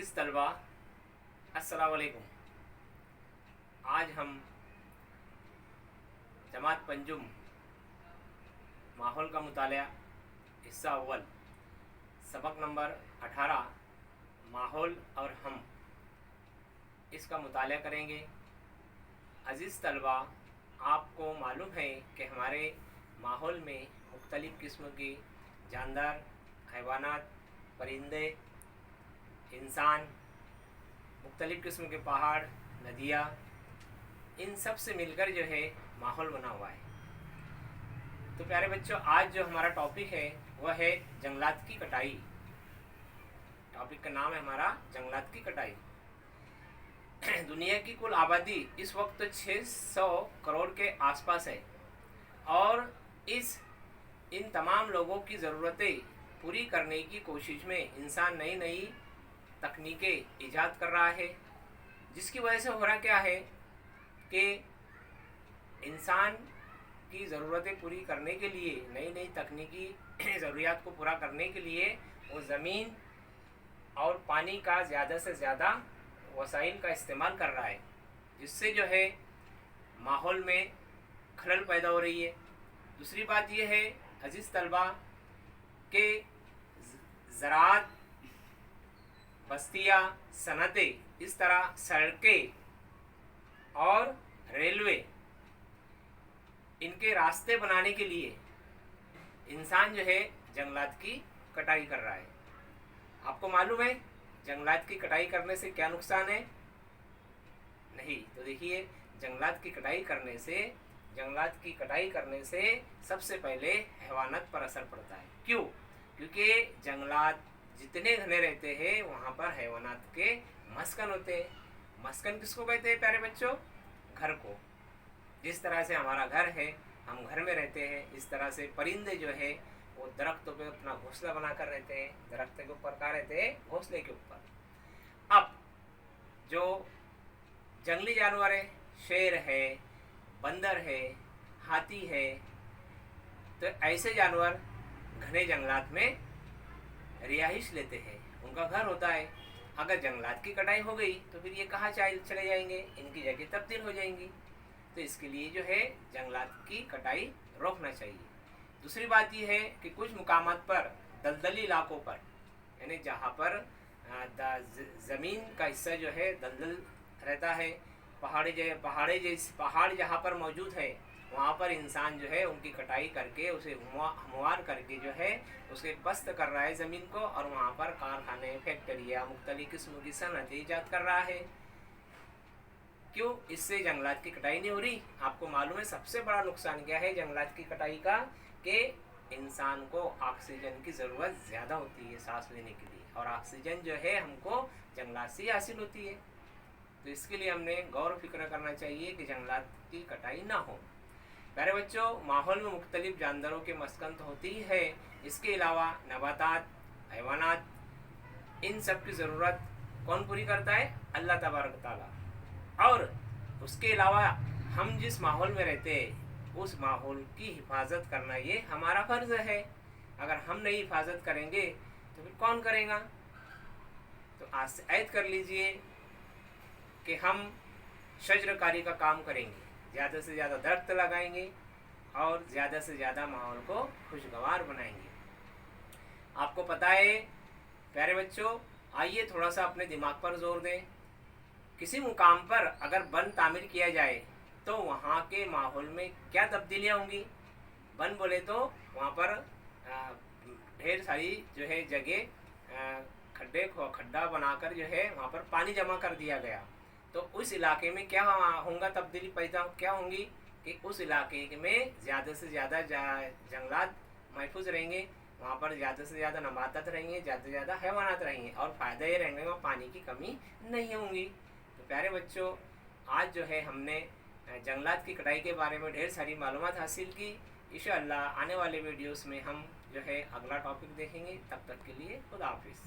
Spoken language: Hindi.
अज़ीज़ तलबा, अस्सलाम वालेकुम। आज हम जमात पंजुम माहौल का मुतालिया हिस्सा अव्वल सबक नंबर 18 माहौल और हम इसका मुतालिया करेंगे। अज़ीज़ तलबा, आपको मालूम है कि हमारे माहौल में मुख्तलिफ़ किस्म की जानदार, हैवानात, परिंदे, इंसान, मुख्तलिफ़ किस्म के पहाड़, नदियाँ, इन सब से मिलकर जो है माहौल बना हुआ है। तो प्यारे बच्चों, आज जो हमारा टॉपिक है वह है जंगलात की कटाई। टॉपिक का नाम है हमारा जंगलात की कटाई। दुनिया की कुल आबादी इस वक्त 600 करोड़ के आसपास है और इन तमाम लोगों की ज़रूरतें पूरी करने की कोशिश में इंसान नई नई तकनीकें ईजाद कर रहा है, जिसकी वजह से हो रहा क्या है कि इंसान की ज़रूरतें पूरी करने के लिए, नई नई तकनीकी ज़रूरियात को पूरा करने के लिए वो ज़मीन और पानी का ज़्यादा से ज़्यादा वसाइल का इस्तेमाल कर रहा है, जिससे जो है माहौल में खलल पैदा हो रही है। दूसरी बात यह है अज़ीज़ तलबा के ज़राअत, बस्तियाँ, सनतें, इस तरह सड़कें और रेलवे, इनके रास्ते बनाने के लिए इंसान जो है जंगलात की कटाई कर रहा है। आपको मालूम है जंगलात की कटाई करने से क्या नुकसान है? नहीं तो देखिए, जंगलात की कटाई करने से सबसे पहले हैवानात पर असर पड़ता है। क्यों? क्योंकि जंगलात जितने घने रहते हैं वहाँ पर हैवानात के मस्कन होते हैं। मस्कन किसको कहते हैं प्यारे बच्चों? घर को। जिस तरह से हमारा घर है, हम घर में रहते हैं, इस तरह से परिंदे जो है वो दरख्तों पे अपना घोंसला बनाकर रहते हैं। दरख्त के ऊपर कहाँ रहते हैं? घोंसले के ऊपर। अब जो जंगली जानवर है, शेर है, बंदर है, हाथी है, तो ऐसे जानवर घने जंगलात में रिहाइश लेते हैं, उनका घर होता है। अगर जंगलात की कटाई हो गई तो फिर ये कहाँ चले जाएंगे? इनकी जगह तब्दील हो जाएंगी। तो इसके लिए जो है जंगलात की कटाई रोकना चाहिए। दूसरी बात यह है कि कुछ मुकामात पर, दलदली इलाकों पर, यानी जहाँ पर ज़मीन का हिस्सा जो है दलदल रहता है, पहाड़ जहाँ पर मौजूद है वहाँ पर इंसान जो है उनकी कटाई करके, उसे हमवार करके जो है उसे पस्त कर रहा है ज़मीन को, और वहाँ पर कारखाने, फैक्ट्रियाँ, मुख्तलिफ़ किस्म की सनतें ईजाद कर रहा है। क्यों? इससे जंगलात की कटाई नहीं हो रही। आपको मालूम है सबसे बड़ा नुकसान क्या है जंगलात की कटाई का? कि इंसान को ऑक्सीजन की ज़रूरत ज़्यादा होती है सांस लेने के लिए, और ऑक्सीजन जो है हमको जंगलात से ही हासिल होती है। तो इसके लिए हमने गौर फिक्र करना चाहिए कि जंगलात की कटाई ना हो। प्यारे बच्चों, माहौल में मुख्तलिफ जानवरों के मस्कन तो होती ही है, इसके अलावा नबातात, हैवानात, इन सब की ज़रूरत कौन पूरी करता है? अल्लाह तबारक ताला। और उसके अलावा हम जिस माहौल में रहते हैं उस माहौल की हिफाजत करना ये हमारा फ़र्ज़ है। अगर हम नहीं हिफाजत करेंगे तो फिर कौन करेगा? तो आज ऐद कर लीजिए कि हम शजरकारी का काम करेंगे, ज़्यादा से ज़्यादा दरख्त लगाएंगे और ज़्यादा से ज़्यादा माहौल को खुशगवार बनाएंगे। आपको पता है प्यारे बच्चों, आइए थोड़ा सा अपने दिमाग पर जोर दें। किसी मुकाम पर अगर बन तामीर किया जाए तो वहाँ के माहौल में क्या तब्दीलियाँ होंगी? बन बोले तो वहाँ पर ढेर सारी जो है जगह खड्डा बनाकर जो है वहाँ पर पानी जमा कर दिया गया, तो उस इलाके में क्या होगा? तब्दीली पैदा क्या होंगी कि उस इलाके में ज़्यादा से ज़्यादा जंगलात महफूज रहेंगे, वहाँ पर ज़्यादा से ज़्यादा नबातात रहेंगे, ज़्यादा से ज़्यादा हैवानात रहेंगे, और फ़ायदा ये रहेंगे वहाँ पानी की कमी नहीं होंगी। तो प्यारे बच्चों, आज जो है हमने जंगलात की कटाई के बारे में ढेर सारी मालूमात हासिल की। इंशाअल्लाह आने वाले वीडियोस में हम जो है अगला टॉपिक देखेंगे। तब तक के लिए खुदा हाफिज़।